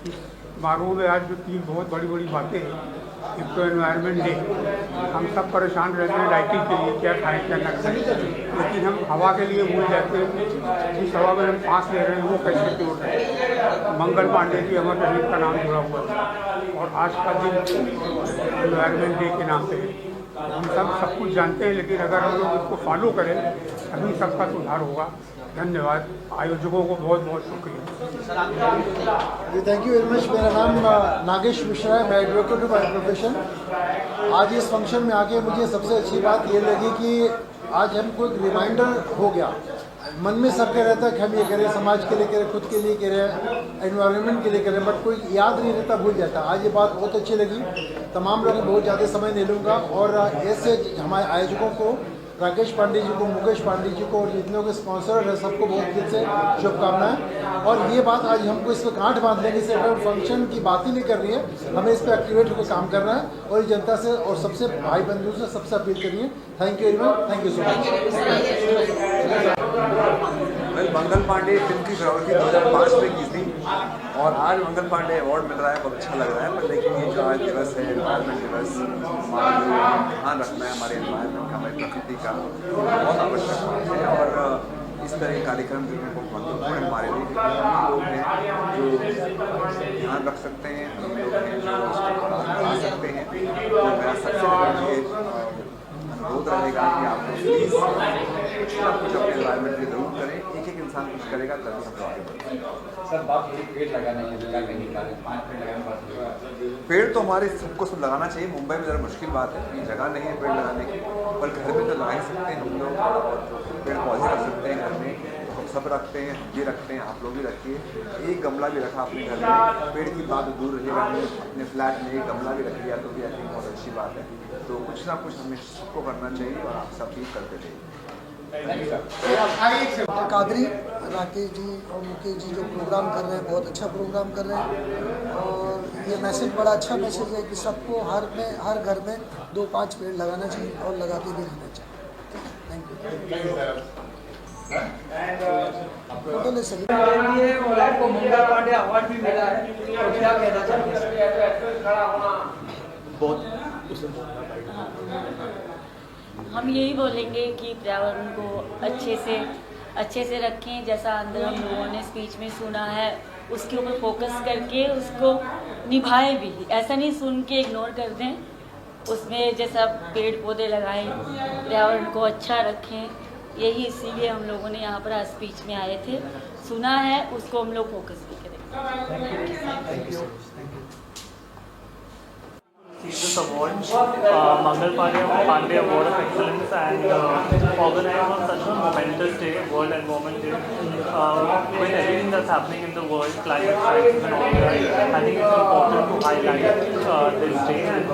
इस समारोह में आज जो 3 बहुत बड़ी बड़ी बातें हैं, एक तो एनवायरनमेंट डे, हम सब परेशान रहते हैं राइटिंग के लिए क्या खाएं क्या न खाएं, लेकिन हम हवा के लिए भूल जाते हैं। जिस हवा में हम सांस ले रहे हैं वो कैसे प्योर है। मंगल पांडे जी अमर शहीद का नाम जुड़ा हुआ था और आज का दिन एनवायरनमेंट डे के नाम पे है। हम सब कुछ जानते हैं, लेकिन अगर हम लोग इसको फॉलो करें तभी सबका सुधार होगा। धन्यवाद, आयोजकों को बहुत बहुत शुक्रिया।
Thank you very much. मेरा नाम नागेश मिश्रा है, मैं एडवोकेट हूँ बाय प्रोफेशन। आज इस फंक्शन में आके मुझे सबसे अच्छी बात ये लगी कि आज हमको एक रिमाइंडर हो गया। मन में सबके रहता है कि हम ये करें, समाज के लिए करें, खुद के लिए करें, एनवायरनमेंट के लिए करें, बट कोई याद नहीं रहता, भूल जाता। आज ये बात बहुत अच्छी लगी। तमाम लोग बहुत ज़्यादा समय नहीं लूँगा और ऐसे हमारे आयोजकों को, राकेश पांडे जी को, मुकेश पांडे जी को और जितने के स्पॉन्सर है सबको बहुत दिल से शुभकामनाएं। और ये बात आज हमको इस पर गांठ बांधने की, सिर्फ फंक्शन की बात ही नहीं करनी है, हमें इस पर एक्टिवेट होकर काम करना है और जनता से और सबसे भाई बंधु से सबसे अपील करनी है। Thank you very much, thank you so much.
Mangal Pandey film की प्रवृत्ति 2005 में की थी और आज मंगल पांडे अवार्ड मिल रहा है, बहुत अच्छा लग रहा है। पर लेकिन ये जो आज दिवस है, एनवायरनमेंट दिवस, हमारा जो ध्यान रखना है हमारे एनवायरनमेंट का, हमारी प्रकृति का, बहुत आवश्यक बात है। और इस तरह के कार्यक्रम जो है बहुत महत्वपूर्ण है हमारे लिए। हम लोग हैं जो ध्यान रख सकते हैं, हम लोग हैं जो उसको बढ़ा सकते हैं। तो मेरा सबसे अनुरोध रहेगा कि आप लोग प्लीज़ कुछ ना कुछ अपने एनवायरनमेंट में जरूर करें। एक एक इंसान कुछ करेगा तभी हम लोग आगे बढ़ेंगे।
सर, बात पेड़ लगाने की क्या कहेंगे? 5 पेड़ लगाने
पेड़ तो हमारे सबको सब लगाना चाहिए। मुंबई में ज़रा मुश्किल बात है कि जगह नहीं है पेड़ लगाने की, पर घर में तो लगा ही सकते हैं हम लोग। और पेड़ पौधे रख सकते हैं घर में, हम सब रखते हैं, हम भी रखते हैं, आप लोग भी रखिए। एक गमला भी रखा अपने घर में, पेड़ की बात दूर रहिएगा। अपने फ्लैट में एक गमला भी रख लिया तो भी आई थिंक बहुत अच्छी बात है। तो कुछ ना कुछ हमें सबको करना चाहिए और आप सब भी करते रहिए।
कादरी, राकेश जी और मुकेश जी जो प्रोग्राम कर रहे हैं, बहुत अच्छा प्रोग्राम कर रहे हैं और ये मैसेज बड़ा अच्छा मैसेज है कि सबको हर घर में 2-5 पेड़ लगाना चाहिए और लगाते भी रहना चाहिए। Thank you. सभी
और आपको मंगल पांडे अवार्ड भी मिला है, तो क्या कहना चाहिए?
हम यही बोलेंगे कि पर्यावरण को अच्छे से रखें। जैसा अंदर हम लोगों ने स्पीच में सुना है, उसके ऊपर फोकस करके उसको निभाएं भी। ऐसा नहीं सुन के इग्नोर कर दें, उसमें जैसा पेड़ पौधे लगाएं, पर्यावरण को अच्छा रखें। यही इसीलिए हम लोगों ने यहाँ पर आज स्पीच में आए थे, सुना है, उसको हम लोग फोकस भी करें।
This award, Mangal Pandey Award of Excellence, and organized on such a momentous day, World Environment Day, with everything that's happening in the world, climate crisis and all that. I think it's important to highlight this day and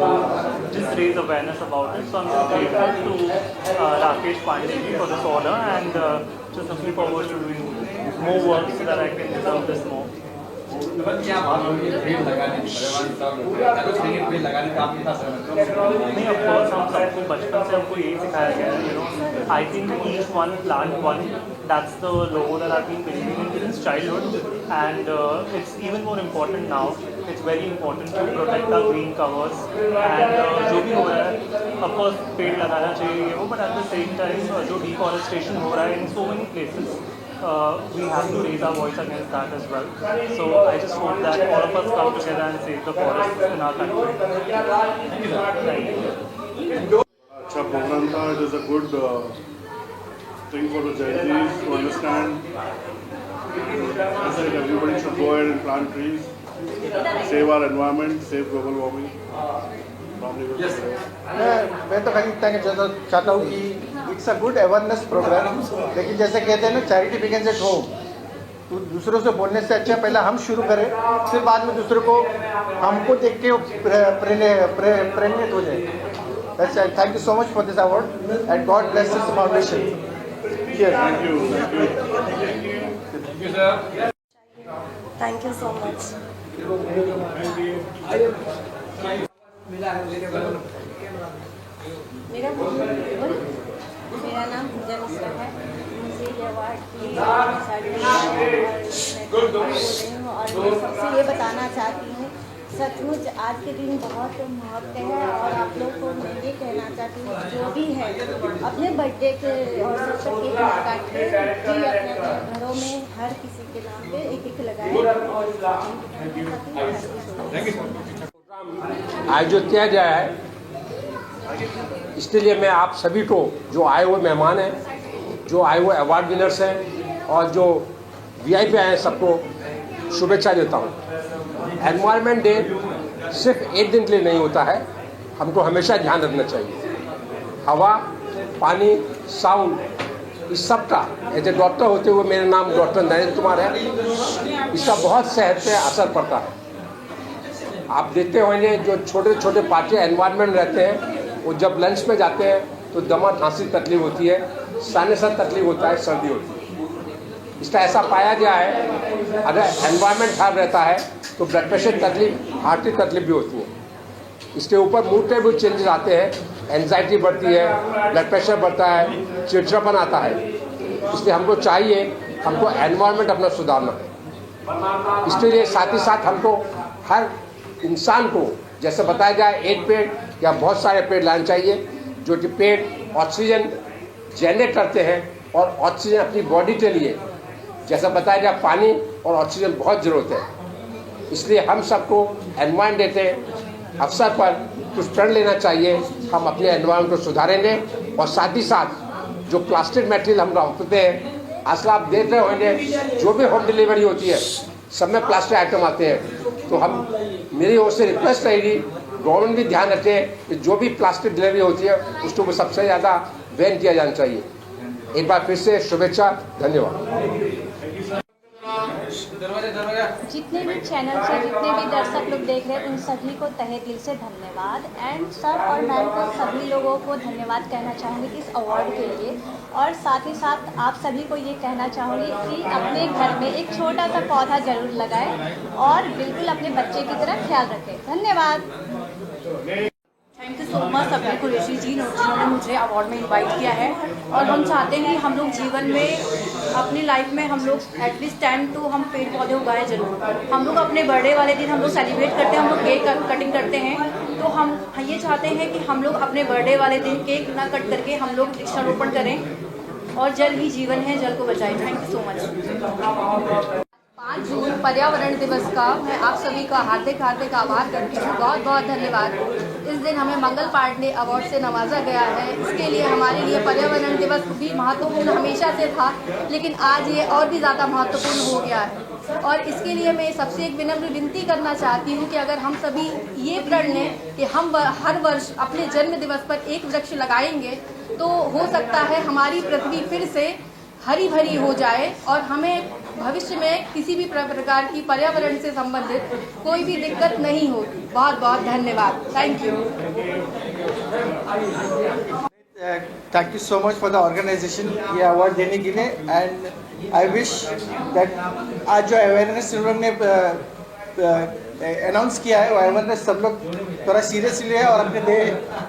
just raise awareness about it. So I'm just grateful to Rakesh Pandey for this honor and just looking forward to doing more work so that I can deserve this more.
क्या बात होगी पेड़ लगाने की? पेड़ लगाने का आपके पास
नहीं, ऑफ कोर्स हम सबको बचपन से हमको यही सिखाया गया है, you know. I think each one plant one, that's the logo that I been believing in since childhood, and it's even more important now. It's very important to protect our green covers and जो भी हो रहा है of course पेड़ लगाना चाहिए वो, but at the same time जो deforestation हो रहा है in so many places we have to raise our voice against that as well. So I just hope that all of us come together and save the forests in our country.
अच्छा programme था. It is a good thing for the Gen Zs to understand that everybody should go ahead and plant trees, save our environment, save global warming.
Yes. मैं तो खाली इतना कहना चाहता हूँ कि it's a good awareness program, लेकिन जैसे कहते हैं ना चैरिटी बिगिंस एट होम, तो दूसरों से बोलने से अच्छा पहले हम शुरू करें, फिर बाद में दूसरों को हमको देख के प्रेरित हो जाए. Thank you so much for this award and God bless this foundation. Cheers.
Thank you. Thank you. Thank you, sir.
Thank you so much. मेरा नाम पूजा मिश्रा है. मुझे ये अवार्ड और मैं सबसे ये बताना चाहती हूँ, सचमुच आज के दिन बहुत महत्व है और आप लोग को मैं ये कहना चाहती हूँ जो भी है अपने बर्थडे के और सब केक काट के जी अपने घरों में हर किसी के नाम पे एक एक लगाएं और
आयोजित किया गया है. इसके लिए मैं आप सभी को जो आए हुए मेहमान हैं, जो आए हुए अवार्ड विनर्स हैं और जो VIP आए हैं सबको शुभेच्छा देता हूँ. एनवायरनमेंट डे सिर्फ एक दिन के लिए नहीं होता है, हमको हमेशा ध्यान रखना चाहिए. हवा, पानी, साउंड, इस सब का एज ए डॉक्टर होते हुए मेरा नाम डॉक्टर नरेंद्र कुमार है. इसका बहुत सेहत पे असर पड़ता है. आप देखते होंगे जो छोटे छोटे बच्चे एनवायरनमेंट रहते हैं वो जब लंच में जाते हैं तो दमा खांसी तकलीफ होती है, साइनस तकलीफ होता है, सर्दी होती है. इसका ऐसा पाया गया है अगर एनवायरनमेंट खराब रहता है तो ब्लड प्रेशर तकलीफ, हार्ट की तकलीफ भी होती है. इसके ऊपर मूड के भी चेंजेस आते हैं, एंजाइटी बढ़ती है, ब्लड प्रेशर बढ़ता है, चिड़चिड़ापन आता है. इसलिए हमको चाहिए हमको एनवायरनमेंट अपना सुधारना है. इसके लिए साथ ही साथ हमको हर इंसान को जैसे बताया जाए एक पेड़ या बहुत सारे पेड़ लाने चाहिए, जो कि पेड़ ऑक्सीजन जनरेट करते हैं और ऑक्सीजन अपनी बॉडी के लिए जैसा बताया जाए पानी और ऑक्सीजन बहुत ज़रूरत है. इसलिए हम सबको एनवायरनमेंट डे के अवसर पर कुछ प्रण लेना चाहिए. हम अपने एनवायरनमेंट को सुधारेंगे और साथ ही साथ जो प्लास्टिक मटेरियल हम रखते हैं, असल आप देख रहे होंगे जो भी होम डिलीवरी होती है सब में प्लास्टिक आइटम आते हैं. तो हम मेरी ओर से रिक्वेस्ट रहेगी गवर्नमेंट भी ध्यान रखे कि जो भी प्लास्टिक डिलीवरी होती है उसको भी सबसे ज़्यादा बैन किया जाना चाहिए. एक बार फिर से शुभेच्छा, धन्यवाद.
जितने भी चैनल से जितने भी दर्शक लोग देख रहे हैं उन सभी को तहे दिल से धन्यवाद. एंड सर और मैम को सभी लोगों को धन्यवाद कहना चाहूँगी इस अवार्ड के लिए. और साथ ही साथ आप सभी को ये कहना चाहूँगी कि अपने घर में एक छोटा सा पौधा जरूर लगाएं और बिल्कुल अपने बच्चे की तरह ख्याल रखें. धन्यवाद.
थैंक यू सो मच सभी कुरैशी जी जिन्होंने मुझे अवार्ड में इनवाइट किया है. और हम चाहते हैं कि हम लोग जीवन में अपनी लाइफ में हम लोग एटलीस्ट 10 to हम पेड़ पौधे उगाएं जरूर. हम लोग अपने बर्थडे वाले दिन हम लोग सेलिब्रेट करते हैं, हम लोग केक कटिंग करते हैं. तो हम ये चाहते हैं कि हम लोग अपने बर्थडे वाले दिन केक ना कट करके हम लोग वृक्षारोपण करें और जल ही जीवन है, जल को बचाएं. Thank you so much.
5 जून पर्यावरण दिवस का मैं आप सभी का हार्दिक हार्दिक आभार करती हूँ. बहुत बहुत धन्यवाद. इस दिन हमें मंगल पांडे अवार्ड से नवाजा गया है. इसके लिए हमारे लिए पर्यावरण दिवस भी महत्वपूर्ण हमेशा से था, लेकिन आज ये और भी ज़्यादा महत्वपूर्ण हो गया है. और इसके लिए मैं सबसे एक विनम्र विनती करना चाहती हूँ कि अगर हम सभी ये प्रण लें कि हम हर वर्ष अपने जन्म दिवस पर एक वृक्ष लगाएंगे तो हो सकता है हमारी पृथ्वी फिर से हरी भरी हो जाए और हमें भविष्य में किसी भी प्रकार की पर्यावरण से संबंधित कोई भी दिक्कत नहीं होगी. बहुत बहुत धन्यवाद. Thank you.
Thank you so much for the organization ये अवार्ड देने के लिए. एंड आई विश दैट आज जो अवेयरनेस हम लोग ने अनाउंस किया है वो अवेयरनेस सब लोग थोड़ा सीरियसली है और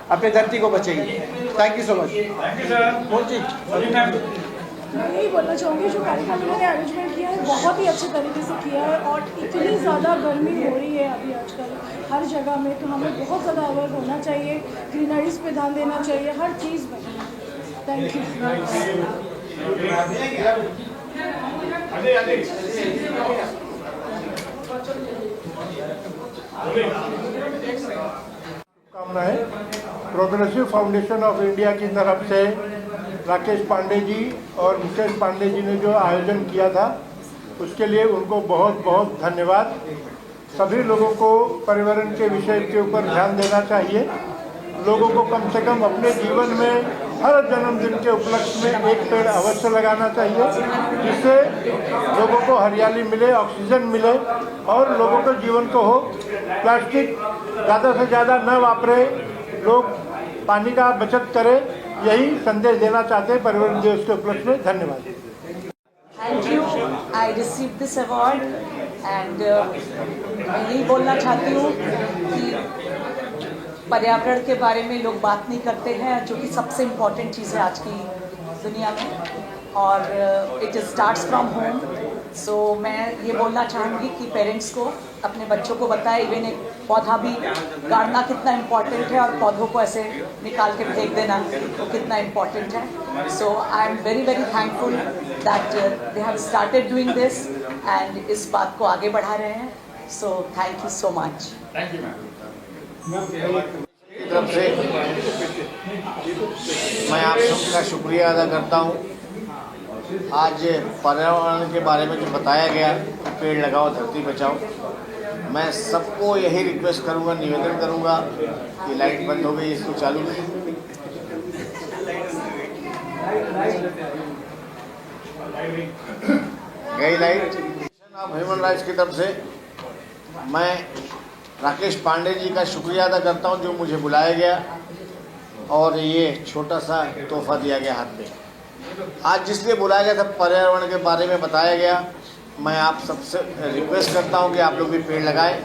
अपने धरती को बचाइए. Thank you so much.
मैं यही बोलना चाहूँगी जो कार्यक्रम इन्होंने अरेंजमेंट किया है
बहुत ही अच्छे तरीके से किया है। और इतनी ज़्यादा गर्मी हो रही है अभी आजकल हर जगह में, तो हमें बहुत ज़्यादा अवेयर होना चाहिए, ग्रीनरीज पे ध्यान देना चाहिए हर चीज़ में। Thank you.
शुभकामनाएं। प्रोग्रेसिव फाउंडेशन ऑफ इंडिया की तरफ से राकेश पांडे जी और मुकेश पांडे जी ने जो आयोजन किया था उसके लिए उनको बहुत बहुत धन्यवाद। सभी लोगों को पर्यावरण के विषय के ऊपर ध्यान देना चाहिए। लोगों को कम से कम अपने जीवन में हर जन्मदिन के उपलक्ष्य में एक पेड़ अवश्य लगाना चाहिए, जिससे लोगों को हरियाली मिले, ऑक्सीजन मिले और लोगों के जीवन को हो। प्लास्टिक ज़्यादा से ज़्यादा न वापरे, लोग पानी का बचत करें, यही संदेश देना चाहते हैं पर्यावरण दिवस के उपलक्ष्य में। धन्यवाद।
Thank you. I receive this award and मैं यही बोलना चाहती हूँ कि पर्यावरण के बारे में लोग बात नहीं करते हैं, जो कि सबसे इम्पॉर्टेंट चीज़ है आज की दुनिया में, और इट स्टार्ट्स फ्रॉम होम। सो मैं ये बोलना चाहूँगी कि पेरेंट्स को अपने बच्चों को बताएं, इवन एक पौधा भी गाड़ना कितना इम्पॉर्टेंट है और पौधों को ऐसे निकाल के फेंक देना तो कितना इम्पॉर्टेंट है। So I am very very thankful that they have started doing this and इस बात को आगे बढ़ा रहे हैं। So thank you so much.
Thank you ma'am.
की तरफ से मैं आप सबका शुक्रिया अदा करता हूँ। आज पर्यावरण के बारे में जो बताया गया, पेड़ लगाओ धरती बचाओ, मैं सबको यही रिक्वेस्ट करूँगा, निवेदन करूँगा कि लाइट बंद हो गई, इसको चालू करें। गई लाइट। ऑफ ह्यूमन राइट्स की तरफ से मैं राकेश पांडे जी का शुक्रिया अदा करता हूं, जो मुझे बुलाया गया और ये छोटा सा तोहफा दिया गया हाथ में। आज जिसलिए बुलाया गया था, पर्यावरण के बारे में बताया गया। मैं आप सबसे रिक्वेस्ट करता हूं कि आप लोग भी पेड़ लगाएं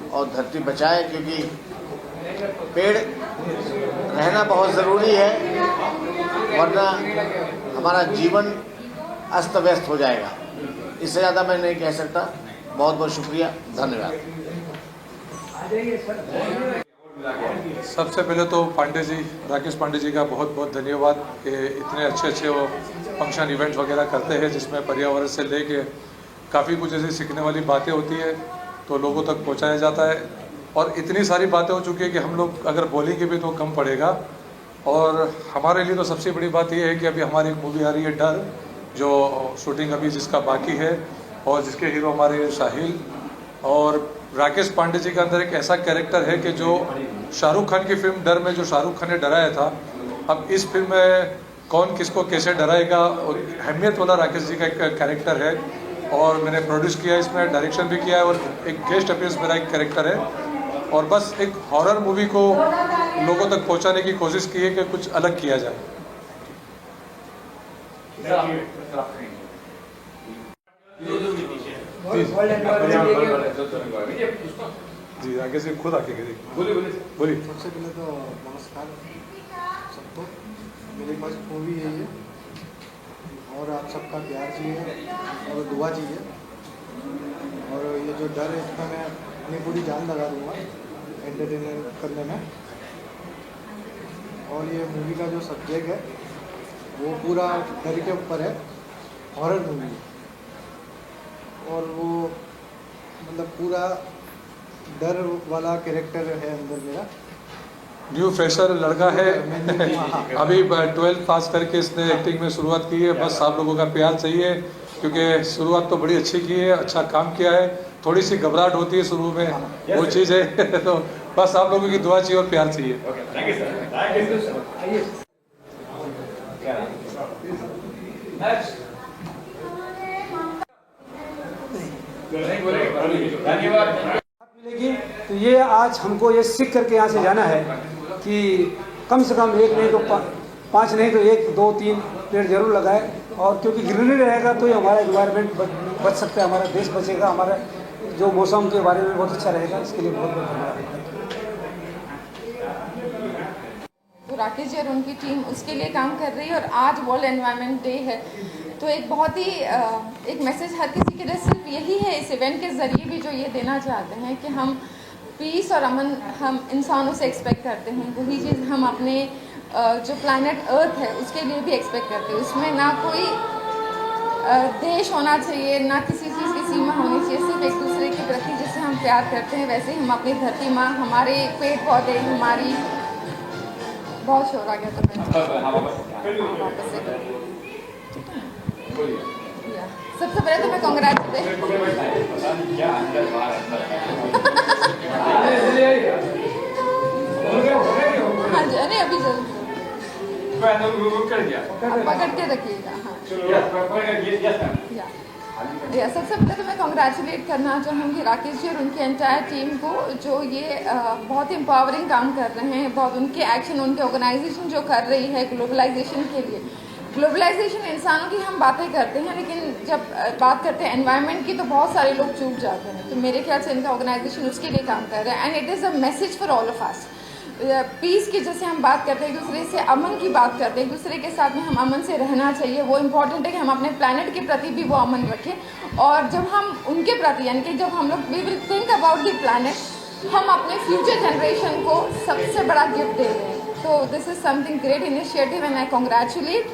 और धरती बचाएं, क्योंकि पेड़ रहना बहुत ज़रूरी है, वरना हमारा जीवन अस्त व्यस्त हो जाएगा। इससे ज़्यादा मैं नहीं कह सकता। बहुत बहुत शुक्रिया, धन्यवाद।
सबसे पहले तो पांडे जी, राकेश पांडे जी का बहुत बहुत धन्यवाद कि इतने अच्छे अच्छे वो फंक्शन इवेंट्स वगैरह करते हैं, जिसमें पर्यावरण से लेके काफ़ी कुछ ऐसी सीखने वाली बातें होती है तो लोगों तक पहुंचाया जाता है। और इतनी सारी बातें हो चुकी है कि हम लोग अगर बोलेंगे भी तो कम पड़ेगा। और हमारे लिए तो सबसे बड़ी बात यह है कि अभी हमारी एक मूवी आ रही है डर, जो शूटिंग अभी जिसका बाकी है और जिसके हीरो हमारे साहिल। और राकेश पांडे जी के अंदर एक ऐसा कैरेक्टर है कि जो शाहरुख खान की फिल्म डर में जो शाहरुख खान ने डराया था, अब इस फिल्म में कौन किसको कैसे डराएगा, और अहमियत वाला राकेश जी का एक कैरेक्टर है। और मैंने प्रोड्यूस किया, इसमें डायरेक्शन भी किया है और एक गेस्ट अपीयरेंस मेरा एक कैरेक्टर है। और बस एक हॉरर मूवी को लोगों तक पहुंचाने की कोशिश की है कि कुछ अलग किया जाए। जी आगे से खुद आके बोलिए।
सबसे पहले तो नमस्कार सबको। मेरी फर्स्ट मूवी है ये, और आप सबका प्यार चाहिए और दुआ चाहिए। और ये जो डर है, इसमें मैं अपनी पूरी जान लगा दूँगा एंटरटेनमेंट करने में। और ये मूवी का जो सब्जेक्ट है वो पूरा डर के ऊपर है, हॉरर मूवी है। और वो मतलब पूरा डर वाला कैरेक्टर है अंदर मेरा।
न्यू फ्रेशर लड़का है अभी 12th पास करके इसने एक्टिंग में शुरुआत की है। बस आप लोगों का प्यार चाहिए, क्योंकि शुरुआत तो बड़ी अच्छी की है, अच्छा काम किया है। थोड़ी सी घबराहट होती है शुरू में, वो चीज़ है तो बस आप लोगों की दुआ चाहिए और प्यार चाहिए।
मिलेगी तो ये आज हमको ये सीख करके यहाँ से जाना है कि कम से कम एक नहीं तो 5 नहीं तो 1, 2, 3 पेड़ जरूर लगाए। और क्योंकि ग्रीनरी रहेगा तो ही हमारा एनवायरनमेंट बच सकता है, हमारा देश बचेगा, हमारा जो मौसम के बारे में बहुत अच्छा रहेगा। इसके लिए बहुत बहुत धन्यवाद।
तो राकेश जी और उनकी टीम उसके लिए काम कर रही है, और आज वर्ल्ड एनवायरनमेंट डे है
तो एक बहुत ही एक मैसेज हर किसी के लिए सिर्फ यही है इस इवेंट के ज़रिए भी जो ये देना चाहते हैं कि हम पीस और अमन हम इंसानों से एक्सपेक्ट करते हैं, वही चीज़ हम अपने जो प्लैनेट अर्थ है उसके लिए भी एक्सपेक्ट करते हैं। उसमें ना कोई देश होना चाहिए, ना किसी चीज़ की सीमा होनी चाहिए, सिर्फ एक दूसरे के प्रति जैसे हम प्यार करते हैं वैसे ही हम अपनी धरती माँ, हमारे पेड़ पौधे, हमारी बहुत शोर आ गया तो मैं वापस से सबसे पहले तो मैं कांग्रेचुलेट हाँ जी, अरे अभी जल्दी पकड़ के रखिएगा। हाँ, सबसे पहले तो मैं कांग्रेचुलेट करना चाहूँगी राकेश जी और उनकी एंटायर टीम को, जो ये बहुत एम्पावरिंग काम कर रहे हैं। बहुत उनके एक्शन, उनके ऑर्गेनाइजेशन जो कर रही है ग्लोबलाइजेशन के लिए। ग्लोबलाइजेशन इंसानों की हम बातें करते हैं, लेकिन जब बात करते हैं एनवायरनमेंट की तो बहुत सारे लोग चूक जाते हैं। तो मेरे ख्याल से इनका ऑर्गेनाइजेशन उसके लिए काम कर रहा है and it is a message for all of us. Peace की जैसे हम बात करते हैं, एक दूसरे से अमन की बात करते हैं, एक दूसरे के साथ में हम अमन से रहना चाहिए। वो इम्पॉर्टेंट है कि हम अपने प्लैनेट के प्रति भी वो अमन रखें। और जब हम उनके प्रति यानी कि जब हम लोग we will think about the planet, हम अपने फ्यूचर जनरेशन को सबसे बड़ा गिफ्ट दे रहे हैं। तो this is something great initiative and I congratulate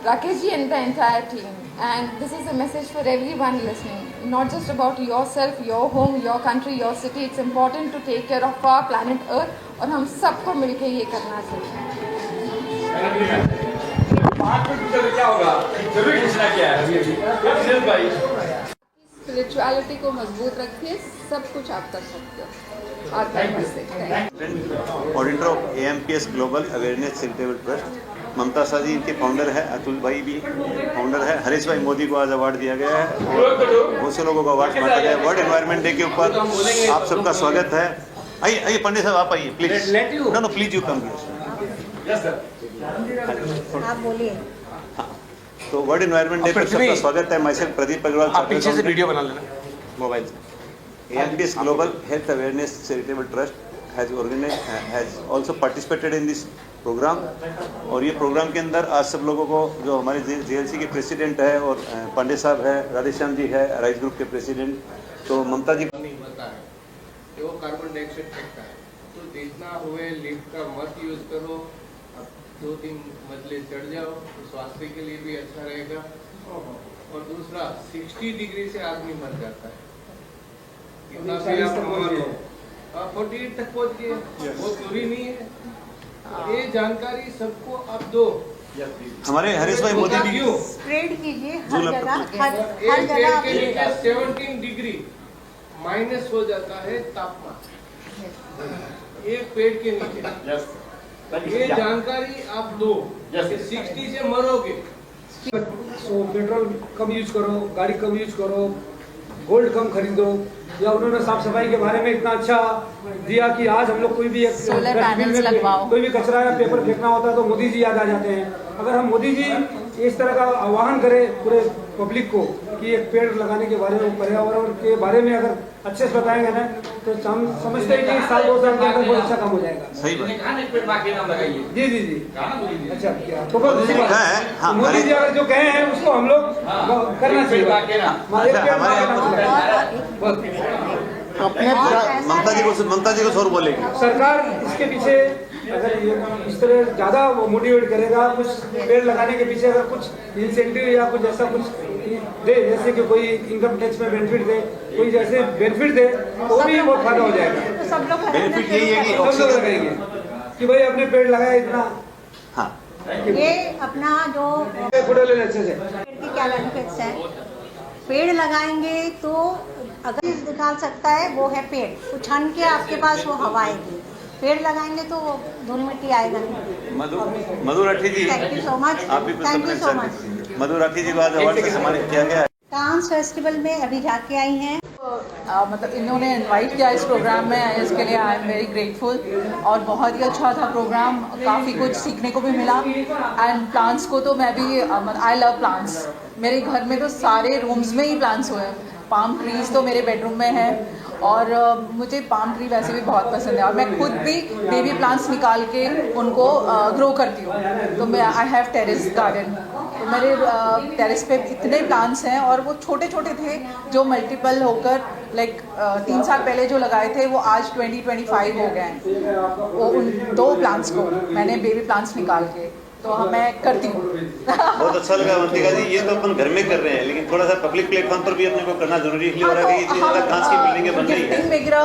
Rakesh ji and the entire team, and this is a message for everyone listening, not just about yourself, your home, your country, your city. It's important to take care of our planet Earth और हम सबको मिलके ये करना चाहिए।
क्या होगा जरूर पूछना क्या है
स्पिरिचुअलिटी को मजबूत रखिए, सब कुछ आप कर सकते हो।
Auditor of AMPS global awareness charitable trust, Mamta Shah ji इनके फाउंडर है, अतुल भाई भी फाउंडर है, हरीश भाई मोदी को आज अवार्ड दिया गया है और बहुत से लोगों को अवार्ड बांटा गया है। वर्ल्ड एनवायरनमेंट डे के ऊपर आप सबका स्वागत है। आइए आइए पंडित साहब आप आइए please. No please you come.
आप बोलिए।
तो वर्ल्ड एनवायरनमेंट डे पर सबका स्वागत है। मैसेज प्रदीप अग्रवाल,
आप पीछे से वीडियो बना लेना
मोबाइल से। AMPS global health awareness charitable trust has also participated in this program. और ये प्रोग्राम के अंदर आज सब लोगों को, जो हमारे JLC के प्रेसिडेंट है और पांडे साहब है, राधेश्याम जी है राइस ग्रुप के प्रेसिडेंट, तो ममता जी
नहीं होता है कि वो कार्बन डाइऑक्साइड फेंकता है। तो जितना हुए लिफ्ट का मत यूज करो, अब 2-3 मंजिले चढ़ जाओ तो स्वास्थ्य के लिए भी अच्छा रहेगा। और दूसरा 60 डिग्री से आदमी मर जाता है, कितना भी आप लो 48 तक पहुंच गए, वो दूरी नहीं है। ये जानकारी सबको आप दो।
हमारे हरीश भाई मोदी भी
स्प्रेड कीजिए हर जगह,
हर जगह के नीचे 17 डिग्री माइनस हो जाता है तापमान एक पेड़ के नीचे। ये जानकारी आप दो, 60 से मरोगे।
सो पेट्रोल कम यूज करो, गाड़ी कम यूज करो, गोल्ड कम खरीदो। या उन्होंने साफ सफाई के बारे में इतना अच्छा दिया कि आज हम लोग कोई भी
सोलर पैनल्स लगवाओ,
कोई भी कचरा या पेपर फेंकना होता है तो मोदी जी याद आ जाते हैं। अगर हम मोदी जी इस तरह का आह्वान करें पूरे पब्लिक को कि एक पेड़ लगाने के बारे में, पर्यावरण के बारे में अगर अच्छे से बताएंगे ना, तो हम समझते हैं कि 1-2 साल के अंदर बहुत अच्छा काम हो जाएगा।
सही बात।
जी जी जी, अच्छा क्या तो मोदी जी अगर जो कहे हैं उसको हम लोग करना चाहिए।
ममता जी को जोर बोलेगी।
सरकार इसके पीछे अगर ये इस तरह ज़्यादा मोटिवेट करेगा, कुछ पेड़ लगाने के पीछे अगर कुछ इंसेंटिव या कुछ ऐसा कुछ दे, जैसे कि कोई इनकम टैक्स में बेनिफिट दे, कोई जैसे बेनिफिट दे, तो भी बहुत फायदा हो जाएगा।
सब लोग
बेनिफिट यही है कि
सब लोग लगाएंगे कि भाई अपने पेड़ लगाए इतना।
हाँ,
ये अपना जो
फोटो ले अच्छे से
की क्या बेनिफिट्स है, पेड़ लगाएंगे तो अगर निकाल सकता है वो है पेड़, उछान के आपके पास वो हवा आएगी। पेड़ लगाएंगे तो वो धूल मिट्टी आएगा नहीं।
मधु राठी जी,
थैंक यू सो मच।
आप भी
थैंक यू सो मच।
मधु राठी जी को आज अवार्ड से सम्मानित किया गया है।
कांस फेस्टिवल में अभी जाके आई हैं।
मतलब इन्होंने इनवाइट किया इस प्रोग्राम में, इसके लिए आई एम वेरी ग्रेटफुल। और बहुत ही अच्छा था प्रोग्राम, काफ़ी कुछ सीखने को भी मिला। एंड प्लांट्स को तो मैं भी आई लव प्लांट्स। मेरे घर में तो सारे रूम्स में ही प्लांट्स हुए हैं। पाम ट्रीज तो मेरे बेडरूम में है और मुझे पाम ट्री वैसे भी बहुत पसंद है और मैं खुद भी बेबी प्लांट्स निकाल के उनको ग्रो करती हूँ। तो मैं आई हैव टेरेस गार्डन तो मेरे टेरेस पे इतने प्लांट्स हैं और वो छोटे छोटे थे जो मल्टीपल होकर लाइक 3 साल पहले जो लगाए थे वो आज 20-25 हो गए हैं। वो उन 2 प्लांट्स को मैंने बेबी प्लांट्स निकाल के तो मैं करती हूँ।
बहुत अच्छा लगा अवंतिका जी, ये तो अपन घर में कर रहे हैं लेकिन थोड़ा सा पब्लिक प्लेटफॉर्म पर भी अपने को करना जरूरी इसलिए हो रहा है कि इतनी ज़्यादा कांच की बिल्डिंगें बन रही
गिफ्टिंग
है।
वगैरह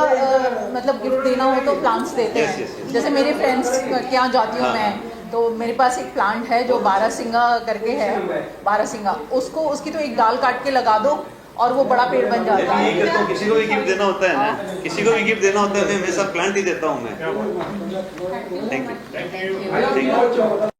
मतलब गिफ्ट देना हो तो प्लांट्स देते हैं। जैसे मेरे फ्रेंड्स के यहाँ जाती हूँ मैं, तो मेरे पास एक प्लांट है जो बारहसिंगा करके है, बारहसिंगा, उसको उसकी तो एक डाल काट के लगा दो और वो बड़ा पेड़ बन जाता है।
यही करता हूँ, किसी को भी गिफ्ट देना होता है ना, किसी को भी गिफ्ट देना होता है मैं हमेशा प्लांट ही देता हूँ मैं। Thank you.